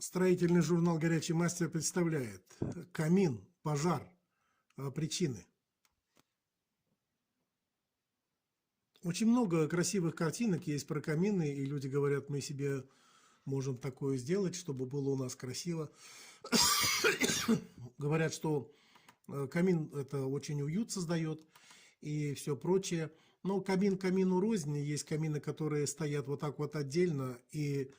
Строительный журнал «Горячий мастер» представляет камин, пожар, причины. Очень много красивых картинок есть про камины, и люди говорят, мы себе можем такое сделать, чтобы было у нас красиво. Говорят, что камин это очень уют создает и все прочее. Но камин камину рознь. Есть камины, которые стоят вот так вот отдельно, и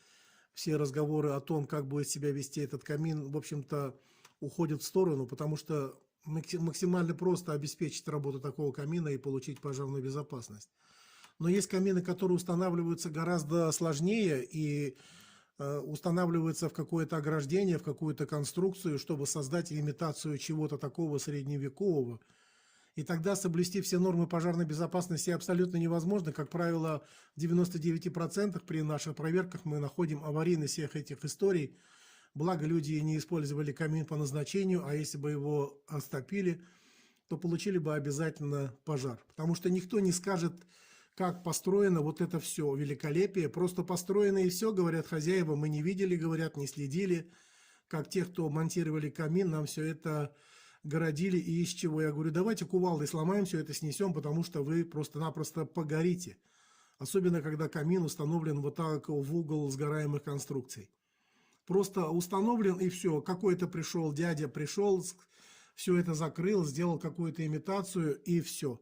все разговоры о том, как будет себя вести этот камин, в общем-то, уходят в сторону, потому что максимально просто обеспечить работу такого камина и получить пожарную безопасность. Но есть камины, которые устанавливаются гораздо сложнее и устанавливаются в какое-то ограждение, в какую-то конструкцию, чтобы создать имитацию чего-то такого средневекового. И тогда соблюсти все нормы пожарной безопасности абсолютно невозможно. Как правило, в 99% при наших проверках мы находим аварийность всех этих историй. Благо, люди не использовали камин по назначению, а если бы его растопили, то получили бы обязательно пожар. Потому что никто не скажет, как построено вот это все великолепие. Просто построено и все, говорят хозяева, мы не видели, говорят, не следили. Как те, кто монтировали камин, нам все это городили, и из чего. Я говорю, давайте кувалдой сломаем все это, снесем, потому что вы просто-напросто погорите. Особенно, когда камин установлен вот так в угол сгораемых конструкций. Просто установлен, и все. Какой-то пришел, дядя пришел, все это закрыл, сделал какую-то имитацию, и все.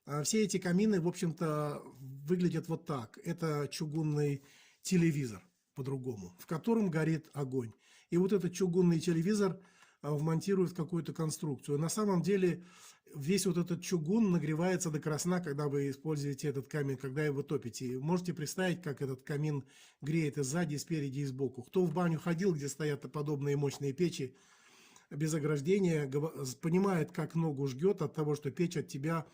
А все эти камины, в общем-то, выглядят вот так. Это чугунный телевизор, по-другому, в котором горит огонь. И вот этот чугунный телевизор вмонтируют в какую-то конструкцию. На самом деле весь вот этот чугун нагревается до красна, когда вы используете этот камин, когда его топите. Можете представить, как этот камин греет и сзади, и спереди, и сбоку. Кто в баню ходил, где стоят подобные мощные печи без ограждения, понимает, как ногу жгет от того, что печь от тебя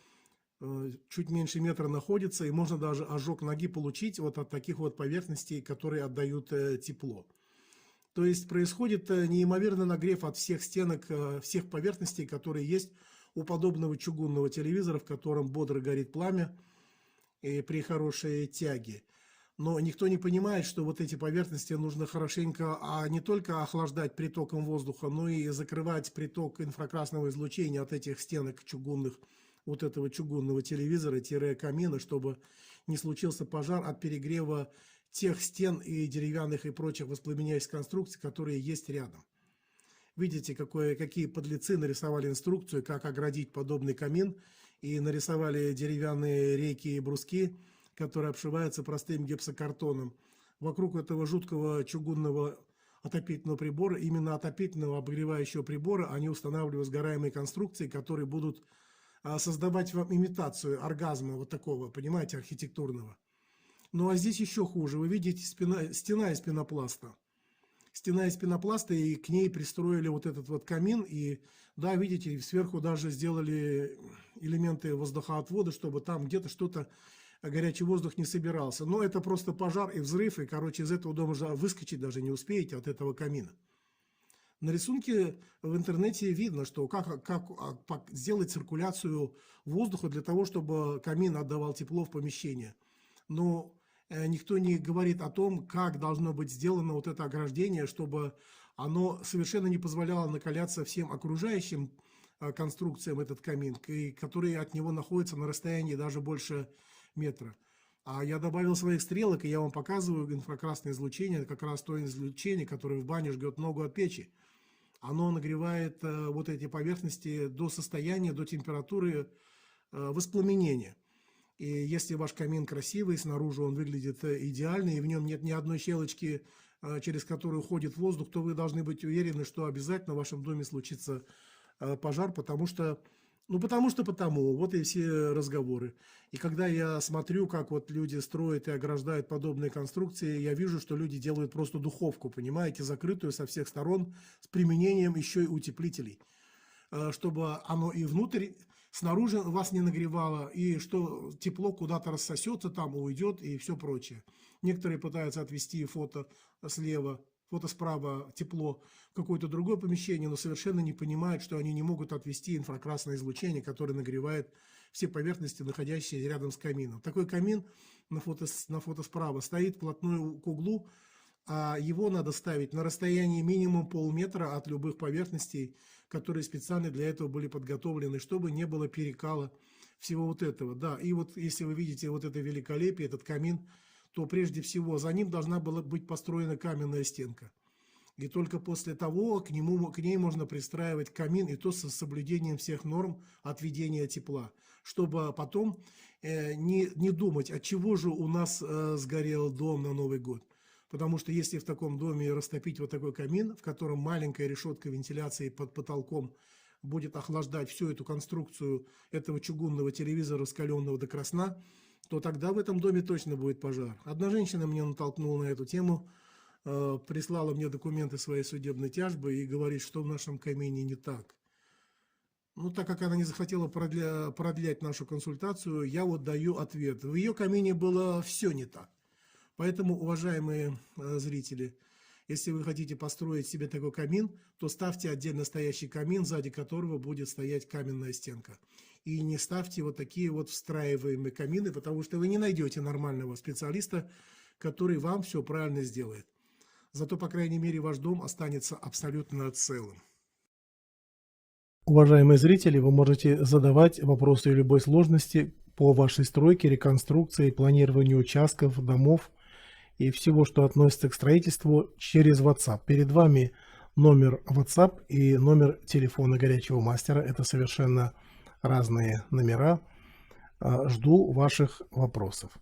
чуть меньше метра находится, и можно даже ожог ноги получить вот от таких вот поверхностей, которые отдают тепло. То есть происходит неимоверный нагрев от всех стенок, всех поверхностей, которые есть у подобного чугунного телевизора, в котором бодро горит пламя и при хорошей тяге. Но никто не понимает, что вот эти поверхности нужно хорошенько, не только охлаждать притоком воздуха, но и закрывать приток инфракрасного излучения от этих стенок чугунных, вот этого чугунного телевизора-камина, чтобы не случился пожар от перегрева тех стен и деревянных и прочих воспламеняющих конструкций, которые есть рядом. Видите, какие подлецы нарисовали инструкцию, как оградить подобный камин, и нарисовали деревянные рейки и бруски, которые обшиваются простым гипсокартоном. Вокруг этого жуткого чугунного отопительного прибора, именно отопительного обогревающего прибора, они устанавливают сгораемые конструкции, которые будут создавать вам имитацию оргазма вот такого, понимаете, архитектурного. Ну а здесь еще хуже. Вы видите стена из пенопласта. Стена из пенопласта, и к ней пристроили вот этот вот камин. И да, видите, сверху даже сделали элементы воздухоотвода, чтобы там где-то что-то, горячий воздух не собирался. Но это просто пожар и взрыв, и, короче, из этого дома выскочить даже не успеете от этого камина. На рисунке в интернете видно, что как сделать циркуляцию воздуха для того, чтобы камин отдавал тепло в помещение. Но никто не говорит о том, как должно быть сделано вот это ограждение, чтобы оно совершенно не позволяло накаляться всем окружающим конструкциям этот камин, которые от него находятся на расстоянии даже больше метра. А я добавил своих стрелок, и я вам показываю инфракрасное излучение, как раз то излучение, которое в бане жгет ногу от печи. Оно нагревает вот эти поверхности до состояния, до температуры воспламенения. И если ваш камин красивый, снаружи он выглядит идеально, и в нем нет ни одной щелочки, через которую уходит воздух, то вы должны быть уверены, что обязательно в вашем доме случится пожар, потому что, вот и все разговоры. И когда я смотрю, как вот люди строят и ограждают подобные конструкции, я вижу, что люди делают просто духовку, понимаете, закрытую со всех сторон, с применением еще и утеплителей, чтобы оно и внутрь, снаружи вас не нагревало, и что тепло куда-то рассосется, там уйдет и все прочее. Некоторые пытаются отвести фото слева, фото справа, тепло в какое-то другое помещение, но совершенно не понимают, что они не могут отвести инфракрасное излучение, которое нагревает все поверхности, находящиеся рядом с камином. Такой камин на фото справа стоит вплотную к углу, а его надо ставить на расстоянии минимум полметра от любых поверхностей, которые специально для этого были подготовлены, чтобы не было перекала всего вот этого. Да, и вот если вы видите вот это великолепие, этот камин, то прежде всего за ним должна была быть построена каменная стенка. И только после того к ней можно пристраивать камин, и то со соблюдением всех норм отведения тепла, чтобы потом не думать, от чего же у нас сгорел дом на Новый год. Потому что если в таком доме растопить вот такой камин, в котором маленькая решетка вентиляции под потолком будет охлаждать всю эту конструкцию этого чугунного телевизора, раскаленного до красна, то тогда в этом доме точно будет пожар. Одна женщина меня натолкнула на эту тему, прислала мне документы своей судебной тяжбы и говорит, что в нашем камине не так. Ну, так как она не захотела продлять нашу консультацию, я вот даю ответ. В ее камине было все не так. Поэтому, уважаемые зрители, если вы хотите построить себе такой камин, то ставьте отдельно стоящий камин, сзади которого будет стоять каменная стенка. И не ставьте вот такие вот встраиваемые камины, потому что вы не найдете нормального специалиста, который вам все правильно сделает. Зато, по крайней мере, ваш дом останется абсолютно целым. Уважаемые зрители, вы можете задавать вопросы любой сложности по вашей стройке, реконструкции, планированию участков, домов и всего, что относится к строительству, через WhatsApp. Перед вами номер WhatsApp и номер телефона горячего мастера. Это совершенно разные номера. Жду ваших вопросов.